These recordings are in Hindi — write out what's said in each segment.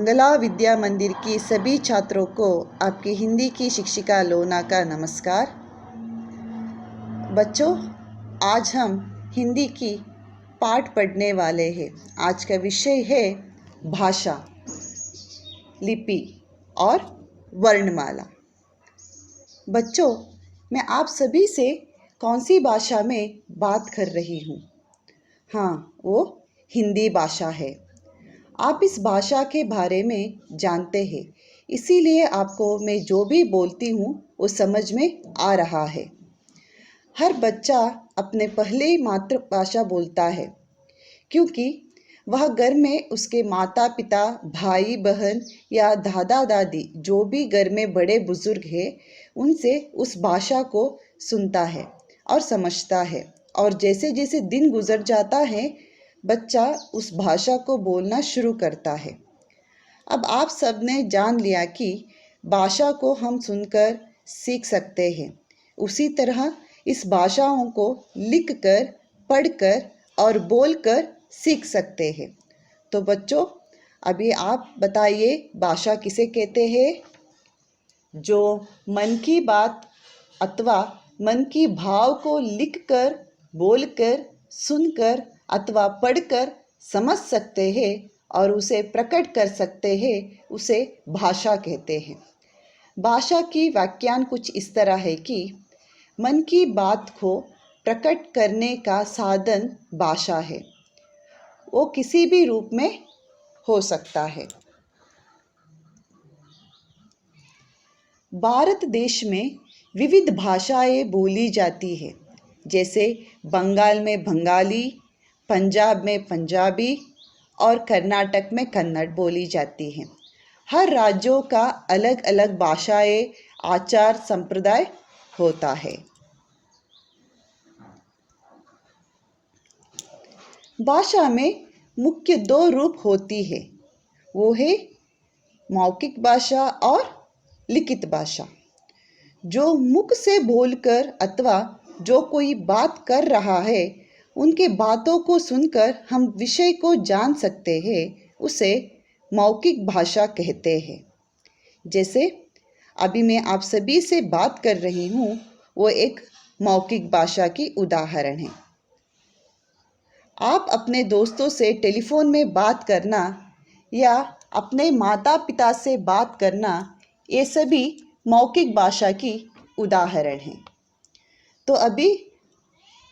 मंगला विद्या मंदिर की सभी छात्रों को आपकी हिंदी की शिक्षिका लोना का नमस्कार। बच्चों, आज हम हिंदी की पाठ पढ़ने वाले हैं। आज का विषय है भाषा, लिपि और वर्णमाला। बच्चों, मैं आप सभी से कौन सी भाषा में बात कर रही हूँ? हाँ, वो हिंदी भाषा है। आप इस भाषा के बारे में जानते हैं, इसीलिए आपको मैं जो भी बोलती हूँ वो समझ में आ रहा है। हर बच्चा अपने पहले मातृभाषा बोलता है, क्योंकि वह घर में उसके माता पिता, भाई बहन या दादा दादी, जो भी घर में बड़े बुजुर्ग हैं, उनसे उस भाषा को सुनता है और समझता है। और जैसे जैसे दिन गुजर जाता है, बच्चा उस भाषा को बोलना शुरू करता है। अब आप सब ने जान लिया कि भाषा को हम सुनकर सीख सकते हैं, उसी तरह इस भाषाओं को लिखकर, पढ़कर और बोलकर सीख सकते हैं। तो बच्चों, अभी आप बताइए, भाषा किसे कहते हैं? जो मन की बात अथवा मन की भाव को लिखकर, बोलकर, सुनकर अथवा पढ़कर समझ सकते हैं और उसे प्रकट कर सकते हैं, उसे भाषा कहते हैं। भाषा की व्याख्यान कुछ इस तरह है कि मन की बात को प्रकट करने का साधन भाषा है। वो किसी भी रूप में हो सकता है। भारत देश में विविध भाषाएं बोली जाती है, जैसे बंगाल में बंगाली, पंजाब में पंजाबी और कर्नाटक में कन्नड़ बोली जाती हैं। हर राज्यों का अलग अलग भाषाएं, आचार, संप्रदाय होता है। भाषा में मुख्य दो रूप होती है, वो है मौखिक भाषा और लिखित भाषा। जो मुख से बोलकर अथवा जो कोई बात कर रहा है, उनके बातों को सुनकर हम विषय को जान सकते हैं, उसे मौखिक भाषा कहते हैं। जैसे अभी मैं आप सभी से बात कर रही हूँ, वो एक मौखिक भाषा की उदाहरण है। आप अपने दोस्तों से टेलीफोन में बात करना या अपने माता पिता से बात करना, ये सभी मौखिक भाषा की उदाहरण हैं। तो अभी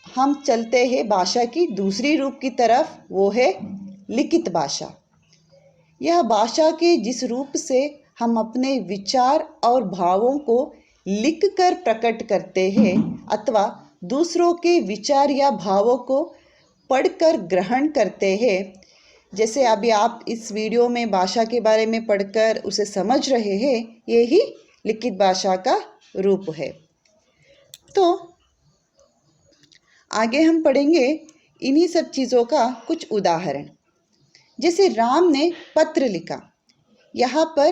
हम चलते हैं भाषा की दूसरी रूप की तरफ, वो है लिखित भाषा। यह भाषा के जिस रूप से हम अपने विचार और भावों को लिखकर प्रकट करते हैं अथवा दूसरों के विचार या भावों को पढ़कर ग्रहण करते हैं, जैसे अभी आप इस वीडियो में भाषा के बारे में पढ़कर उसे समझ रहे हैं, यही लिखित भाषा का रूप है। तो आगे हम पढ़ेंगे इन्हीं सब चीज़ों का कुछ उदाहरण। जैसे राम ने पत्र लिखा, यहाँ पर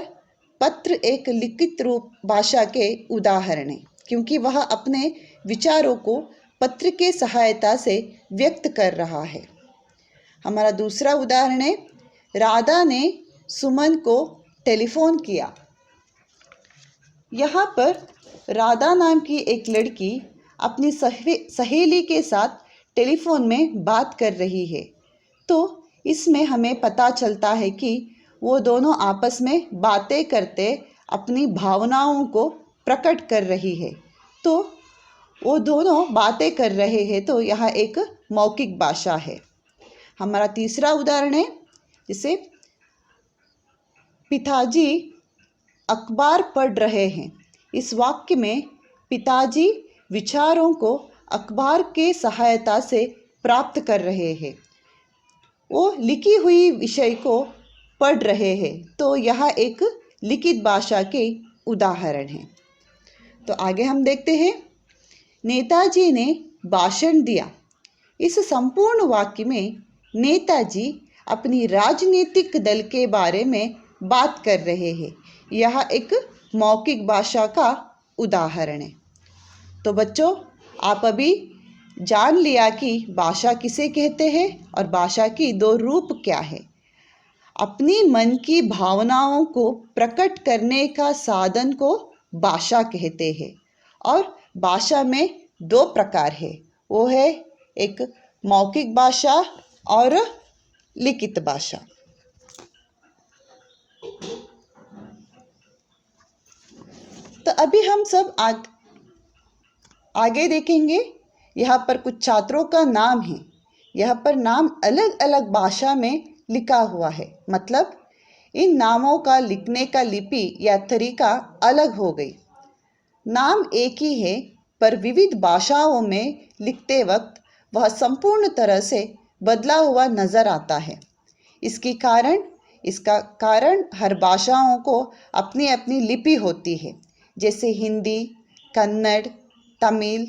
पत्र एक लिखित रूप भाषा के उदाहरण है, क्योंकि वह अपने विचारों को पत्र के सहायता से व्यक्त कर रहा है। हमारा दूसरा उदाहरण है, राधा ने सुमन को टेलीफोन किया। यहाँ पर राधा नाम की एक लड़की अपनी सहेली के साथ टेलीफोन में बात कर रही है। तो इसमें हमें पता चलता है कि वो दोनों आपस में बातें करते अपनी भावनाओं को प्रकट कर रही है। तो वो दोनों बातें कर रहे हैं, तो यह एक मौखिक भाषा है। हमारा तीसरा उदाहरण है, जैसे पिताजी अखबार पढ़ रहे हैं। इस वाक्य में पिताजी विचारों को अखबार के सहायता से प्राप्त कर रहे हैं। वो लिखी हुई विषय को पढ़ रहे हैं, तो यह एक लिखित भाषा के उदाहरण है। तो आगे हम देखते हैं, नेताजी ने भाषण दिया। इस संपूर्ण वाक्य में नेताजी अपनी राजनीतिक दल के बारे में बात कर रहे हैं। यह एक मौखिक भाषा का उदाहरण है। तो बच्चों, आप अभी जान लिया कि भाषा किसे कहते हैं और भाषा की दो रूप क्या है। अपनी मन की भावनाओं को प्रकट करने का साधन को भाषा कहते हैं। और भाषा में दो प्रकार है, वो है एक मौखिक भाषा और लिखित भाषा। तो अभी हम सब आगे देखेंगे। यहाँ पर कुछ छात्रों का नाम है। यहाँ पर नाम अलग अलग भाषा में लिखा हुआ है, मतलब इन नामों का लिखने का लिपि या तरीका अलग हो गई। नाम एक ही है, पर विविध भाषाओं में लिखते वक्त वह संपूर्ण तरह से बदला हुआ नजर आता है। इसका कारण हर भाषाओं को अपनी अपनी लिपि होती है। जैसे हिंदी, कन्नड़, तमिल,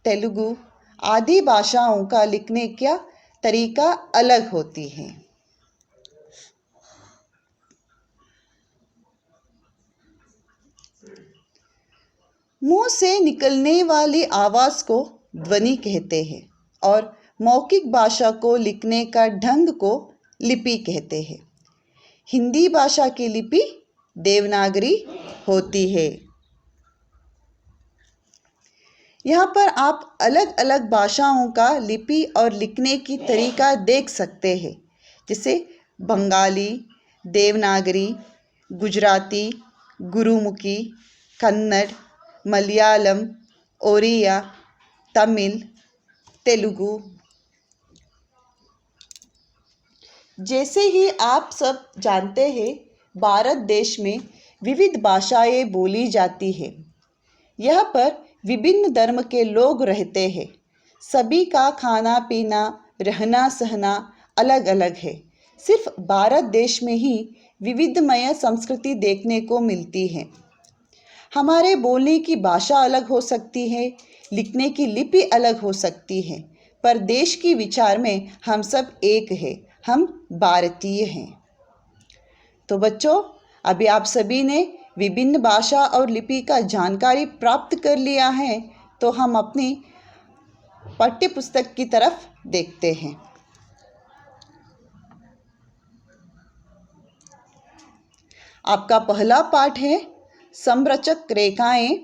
तेलुगु आदि भाषाओं का लिखने का तरीका अलग होती है। मुंह से निकलने वाली आवाज़ को ध्वनि कहते हैं और मौखिक भाषा को लिखने का ढंग को लिपि कहते हैं। हिंदी भाषा की लिपि देवनागरी होती है। यहाँ पर आप अलग अलग भाषाओं का लिपि और लिखने की तरीका देख सकते हैं, जैसे बंगाली, देवनागरी, गुजराती, गुरुमुखी, कन्नड़, मलयालम, ओरिया, तमिल, तेलुगु। जैसे ही आप सब जानते हैं, भारत देश में विविध भाषाएं बोली जाती है। यहाँ पर विभिन्न धर्म के लोग रहते हैं। सभी का खाना पीना, रहना सहना अलग अलग है। सिर्फ भारत देश में ही विविधमय संस्कृति देखने को मिलती है। हमारे बोलने की भाषा अलग हो सकती है, लिखने की लिपि अलग हो सकती है, पर देश की विचार में हम सब एक हैं, हम भारतीय हैं। तो बच्चों, अभी आप सभी ने विभिन्न भाषा और लिपि का जानकारी प्राप्त कर लिया है, तो हम अपनी पाठ्य पुस्तक की तरफ देखते हैं। आपका पहला पाठ है समरचक रेखाएं।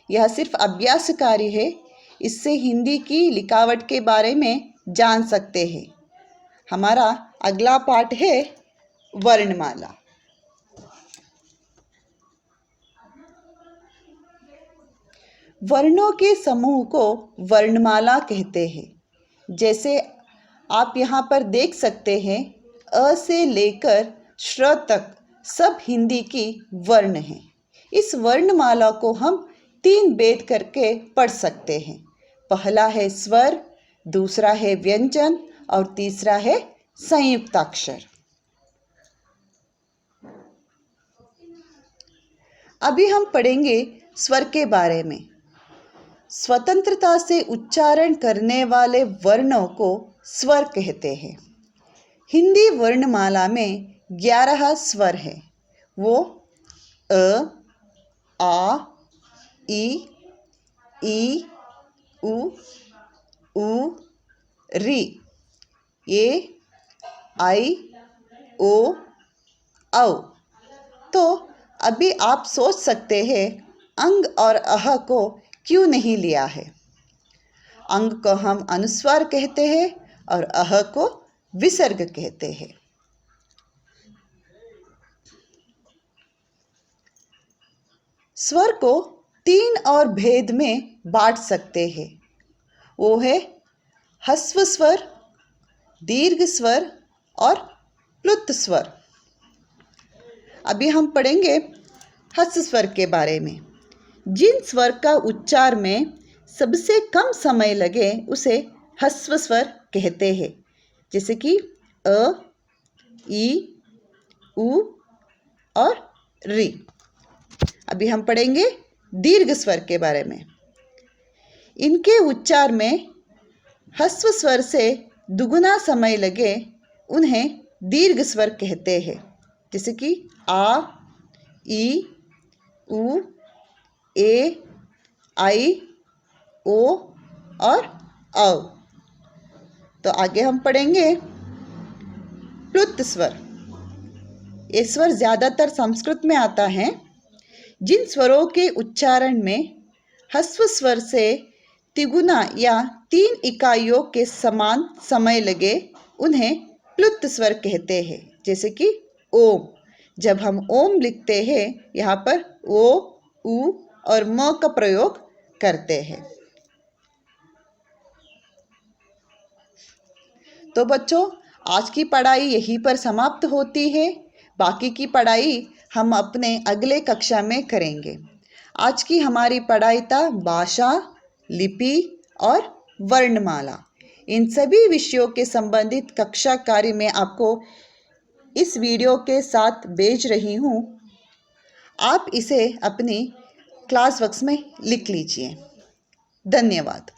यह सिर्फ अभ्यास कार्य है, इससे हिंदी की लिखावट के बारे में जान सकते हैं। हमारा अगला पाठ है वर्णमाला। वर्णों के समूह को वर्णमाला कहते हैं। जैसे आप यहाँ पर देख सकते हैं, अ से लेकर श्र तक सब हिंदी की वर्ण हैं। इस वर्णमाला को हम 3 भेद करके पढ़ सकते हैं। पहला है स्वर, दूसरा है व्यंजन और तीसरा है संयुक्ताक्षर। अभी हम पढ़ेंगे स्वर के बारे में। स्वतंत्रता से उच्चारण करने वाले वर्णों को स्वर कहते हैं। हिंदी वर्णमाला में 11 स्वर हैं। वो अ, आ, ई, उ, री, ए, आई, ओ, औ। तो अभी आप सोच सकते हैं, अंग और अह को क्यों नहीं लिया है। अंग को हम अनुस्वार कहते हैं और अह को विसर्ग कहते हैं। स्वर को 3 और भेद में बांट सकते हैं। वो है ह्रस्व स्वर, दीर्घ स्वर और प्लुत स्वर। अभी हम पढ़ेंगे ह्रस्व स्वर के बारे में। जिन स्वर का उच्चार में सबसे कम समय लगे उसे ह्रस्व स्वर कहते हैं। जैसे कि अ, ई, उ और री। अभी हम पढ़ेंगे दीर्घ स्वर के बारे में। इनके उच्चार में ह्रस्व स्वर से दुगुना समय लगे उन्हें दीर्घ स्वर कहते हैं। जैसे कि आ, ई, उ, ए, आई, ओ और औ। तो आगे हम पढ़ेंगे प्लुत स्वर। ये स्वर ज़्यादातर संस्कृत में आता है। जिन स्वरों के उच्चारण में ह्रस्व स्वर से तिगुना या 3 इकाइयों के समान समय लगे उन्हें प्लुत स्वर कहते हैं। जैसे कि ओम, जब हम ओम लिखते हैं यहाँ पर ओ, उ और म का प्रयोग करते हैं। तो बच्चों, आज की पढ़ाई यहीं पर समाप्त होती है। बाकी की पढ़ाई हम अपने अगले कक्षा में करेंगे। आज की हमारी पढ़ाई था भाषा, लिपि और वर्णमाला। इन सभी विषयों के संबंधित कक्षा कार्य मैं आपको इस वीडियो के साथ भेज रही हूँ। आप इसे अपनी क्लास वर्क्स में लिख लीजिए। धन्यवाद।